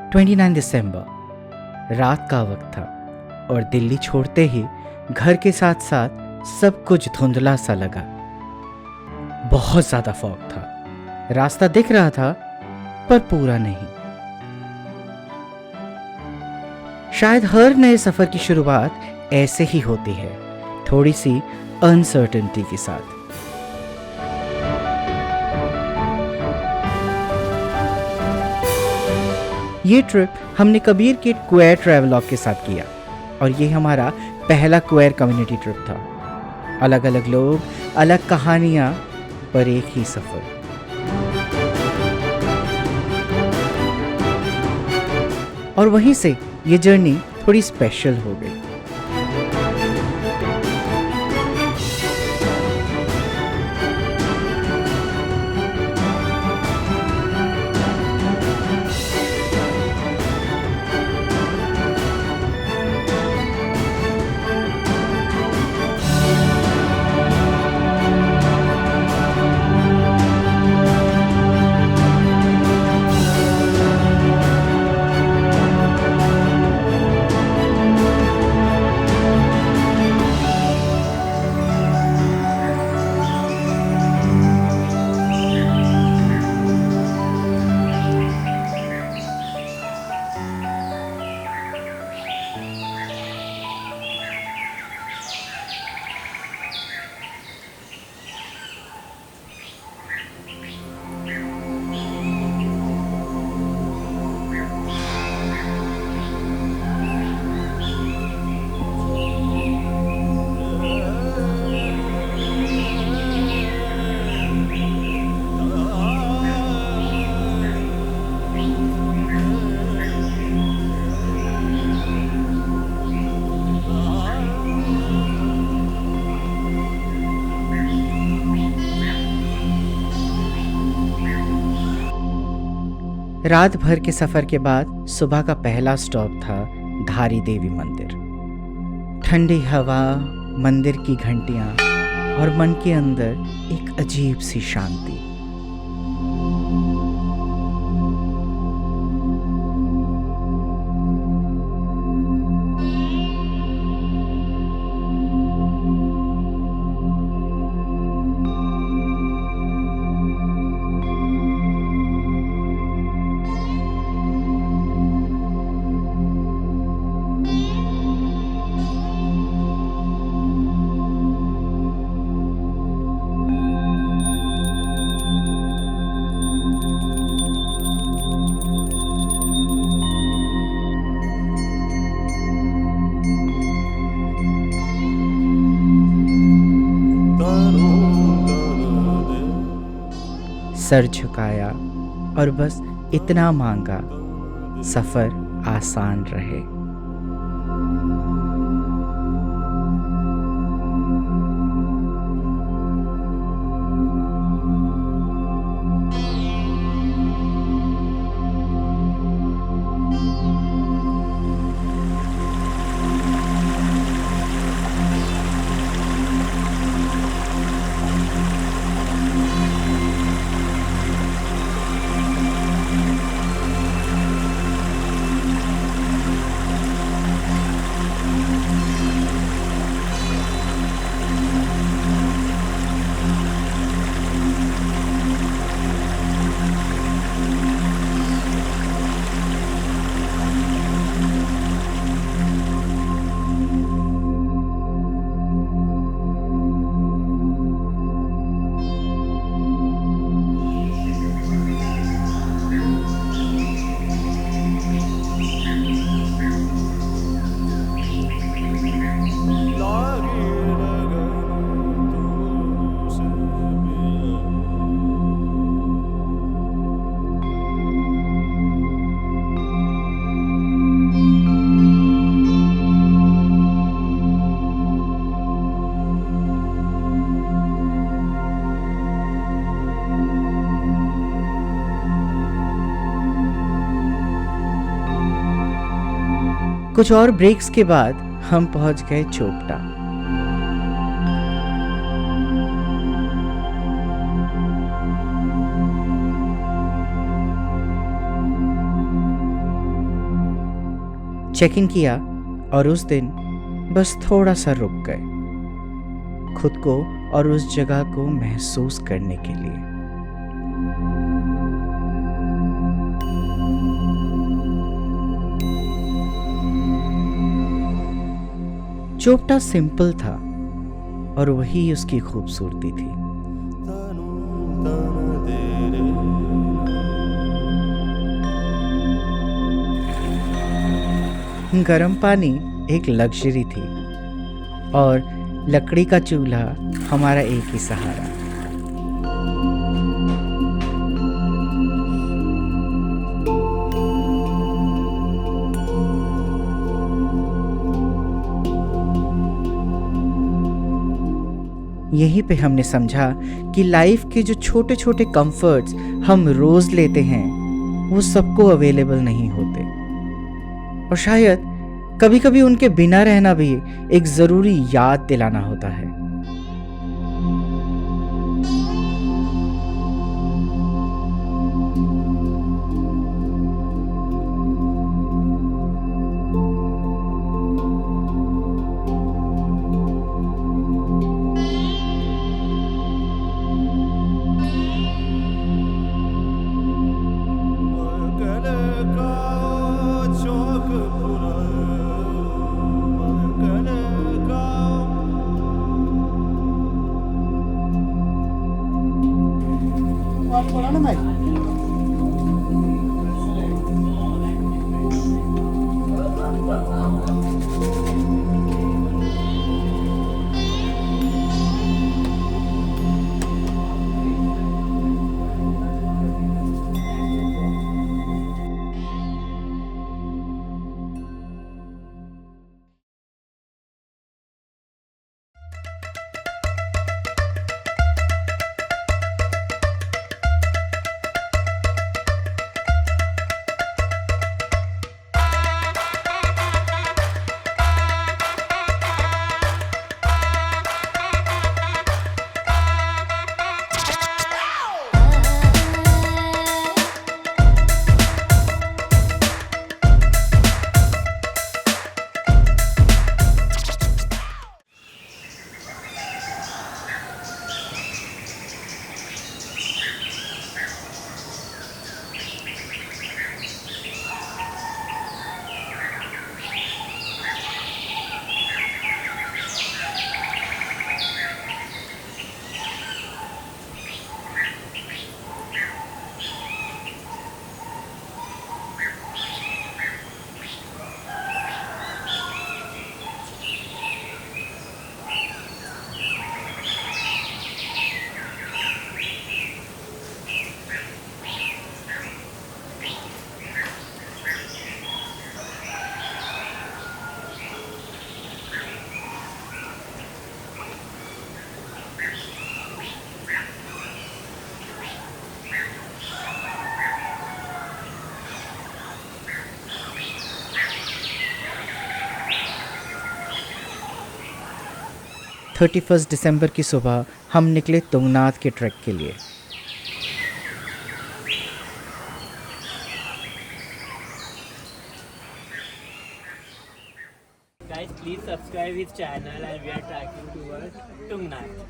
29 दिसंबर रात का वक्त था और दिल्ली छोड़ते ही घर के साथ साथ सब कुछ धुंधला सा लगा। बहुत ज्यादा फॉग था। रास्ता दिख रहा था पर पूरा नहीं। शायद हर नए सफर की शुरुआत ऐसे ही होती है, थोड़ी सी अनसर्टेनिटी के साथ। ये ट्रिप हमने कबीर के क्वेयर ट्रैवलॉग के साथ किया और ये हमारा पहला क्वेयर कम्युनिटी ट्रिप था। अलग अलग लोग, अलग कहानियां, पर एक ही सफर। और वहीं से ये जर्नी थोड़ी स्पेशल हो गई। रात भर के सफर के बाद सुबह का पहला स्टॉप था धारी देवी मंदिर। ठंडी हवा, मंदिर की घंटियां और मन के अंदर एक अजीब सी शांति। सर झुकाया और बस इतना मांगा, सफर आसान रहे। कुछ और ब्रेक्स के बाद हम पहुंच गए चोपटा। चेक इन किया और उस दिन बस थोड़ा सा रुक गए, खुद को और उस जगह को महसूस करने के लिए। चोपटा सिंपल था और वही उसकी खूबसूरती थी। गर्म पानी एक लग्जरी थी और लकड़ी का चूल्हा हमारा एक ही सहारा। यहीं पे हमने समझा कि लाइफ के जो छोटे छोटे कंफर्ट्स हम रोज लेते हैं वो सबको अवेलेबल नहीं होते, और शायद कभी कभी उनके बिना रहना भी एक ज़रूरी याद दिलाना होता है। (31 दिसंबर की सुबह हम निकले तुंगनाथ के ट्रैक के लिए। Guys, please subscribe his channel and we are tracking towards Tungnath.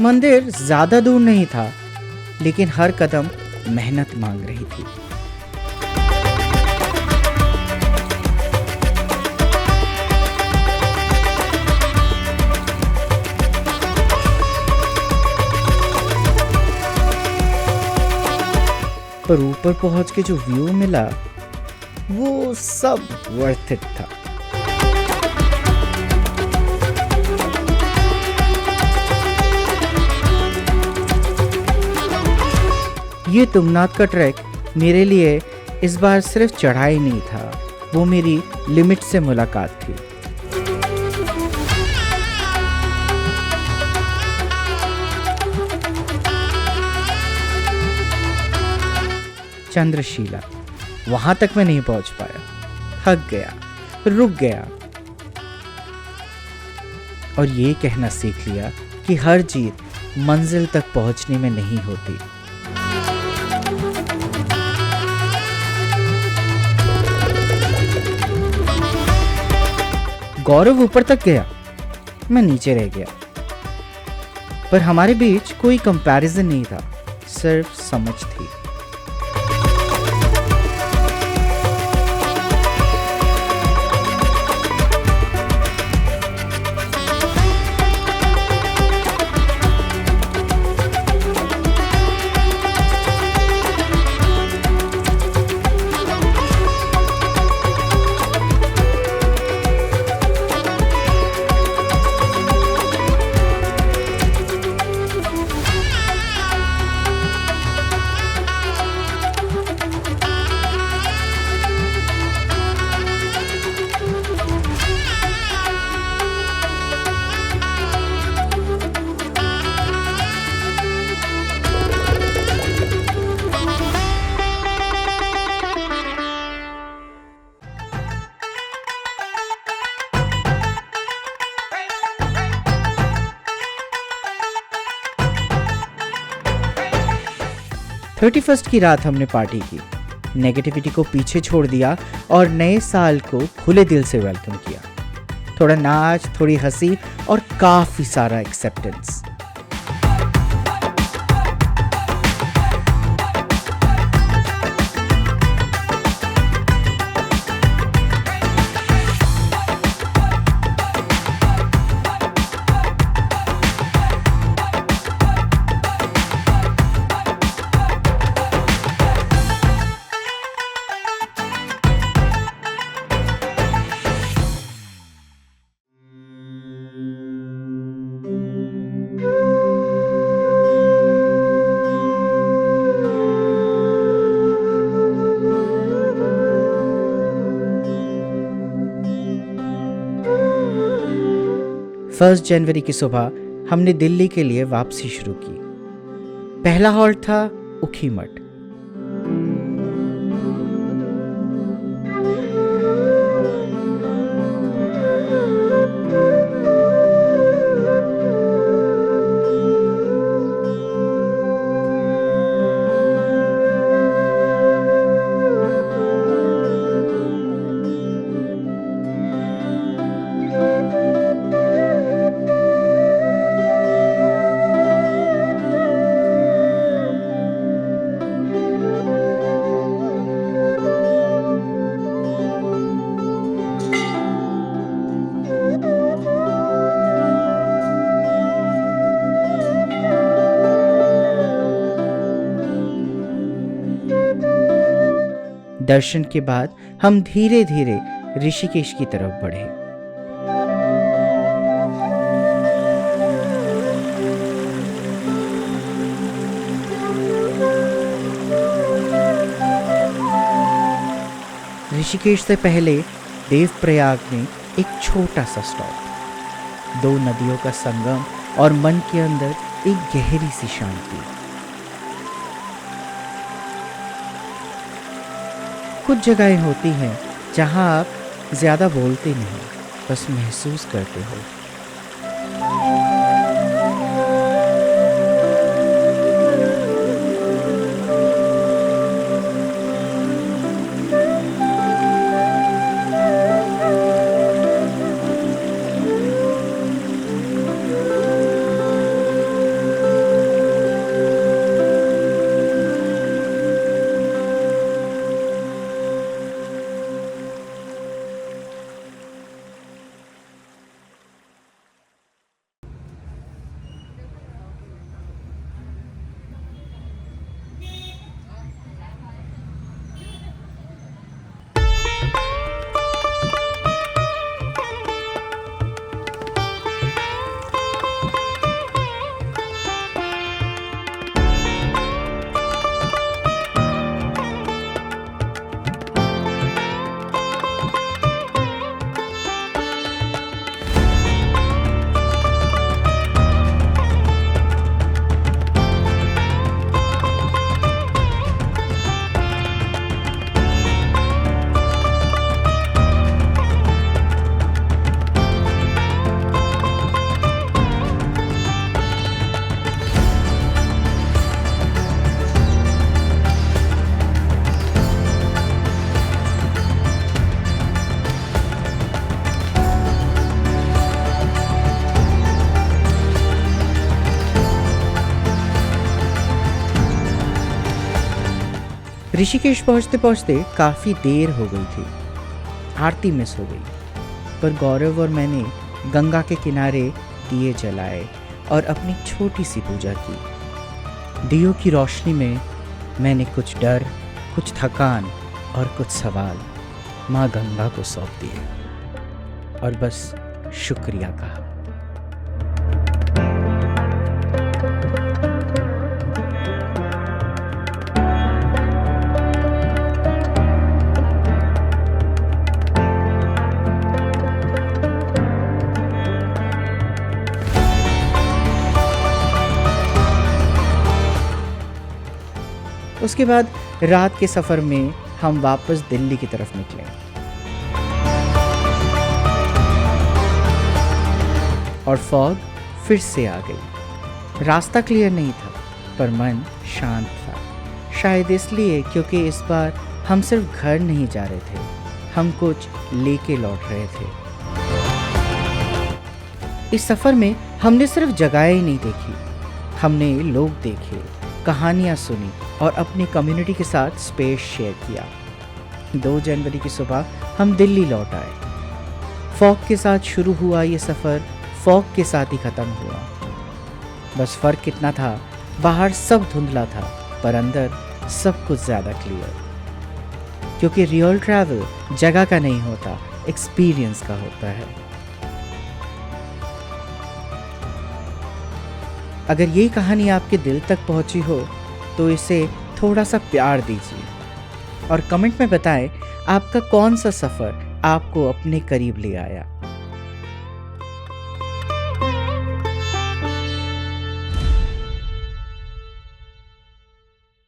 मंदिर ज़्यादा दूर नहीं था, लेकिन हर कदम मेहनत मांग रही थी। पर ऊपर पहुंच के जो व्यू मिला वो सब वर्थ इट था। ये तुंगनाथ का ट्रैक मेरे लिए इस बार सिर्फ चढ़ाई नहीं था, वो मेरी लिमिट से मुलाकात थी। चंद्रशिला, वहां तक मैं नहीं पहुंच पाया, थक गया, रुक गया और ये कहना सीख लिया कि हर जीत मंजिल तक पहुंचने में नहीं होती। गौरव ऊपर तक गया, मैं नीचे रह गया, पर हमारे बीच कोई कंपैरिजन नहीं था, सिर्फ समझ थी। थर्टी फर्स्ट की रात हमने पार्टी की, नेगेटिविटी को पीछे छोड़ दिया और नए साल को खुले दिल से वेलकम किया। थोड़ा नाच, थोड़ी हंसी और काफी सारा एक्सेप्टेंस। फर्स्ट जनवरी की सुबह हमने दिल्ली के लिए वापसी शुरू की। पहला हॉल्ट था ऊखीमठ। दर्शन के बाद हम धीरे धीरे ऋषिकेश की तरफ बढ़े। ऋषिकेश से पहले देवप्रयाग में एक छोटा सा स्टॉप, 2 नदियों का संगम और मन के अंदर एक गहरी सी शांति। कुछ जगहें होती हैं जहां आप ज्यादा बोलते नहीं, बस महसूस करते हो। ऋषिकेश पहुंचते पहुंचते काफ़ी देर हो गई थी। आरती मिस हो गई, पर गौरव और मैंने गंगा के किनारे दिए जलाए और अपनी छोटी सी पूजा की। दियों की रोशनी में मैंने कुछ डर, कुछ थकान और कुछ सवाल माँ गंगा को सौंप दिए और बस शुक्रिया कहा। उसके बाद रात के सफ़र में हम वापस दिल्ली की तरफ निकले और फॉग फिर से आ गई। रास्ता क्लियर नहीं था, पर मन शांत था। शायद इसलिए क्योंकि इस बार हम सिर्फ घर नहीं जा रहे थे, हम कुछ लेके लौट रहे थे। इस सफ़र में हमने सिर्फ जगहें ही नहीं देखी, हमने लोग देखे, कहानियाँ सुनी और अपनी कम्युनिटी के साथ स्पेस शेयर किया। 2 जनवरी की सुबह हम दिल्ली लौट आए। फॉग के साथ शुरू हुआ ये सफ़र फॉग के साथ ही ख़त्म हुआ। बस फ़र्क इतना था, बाहर सब धुंधला था पर अंदर सब कुछ ज़्यादा क्लियर। क्योंकि रियल ट्रैवल जगह का नहीं होता, एक्सपीरियंस का होता है। अगर ये कहानी आपके दिल तक पहुंची हो तो इसे थोड़ा सा प्यार दीजिए और कमेंट में बताएं आपका कौन सा सफ़र आपको अपने करीब ले आया।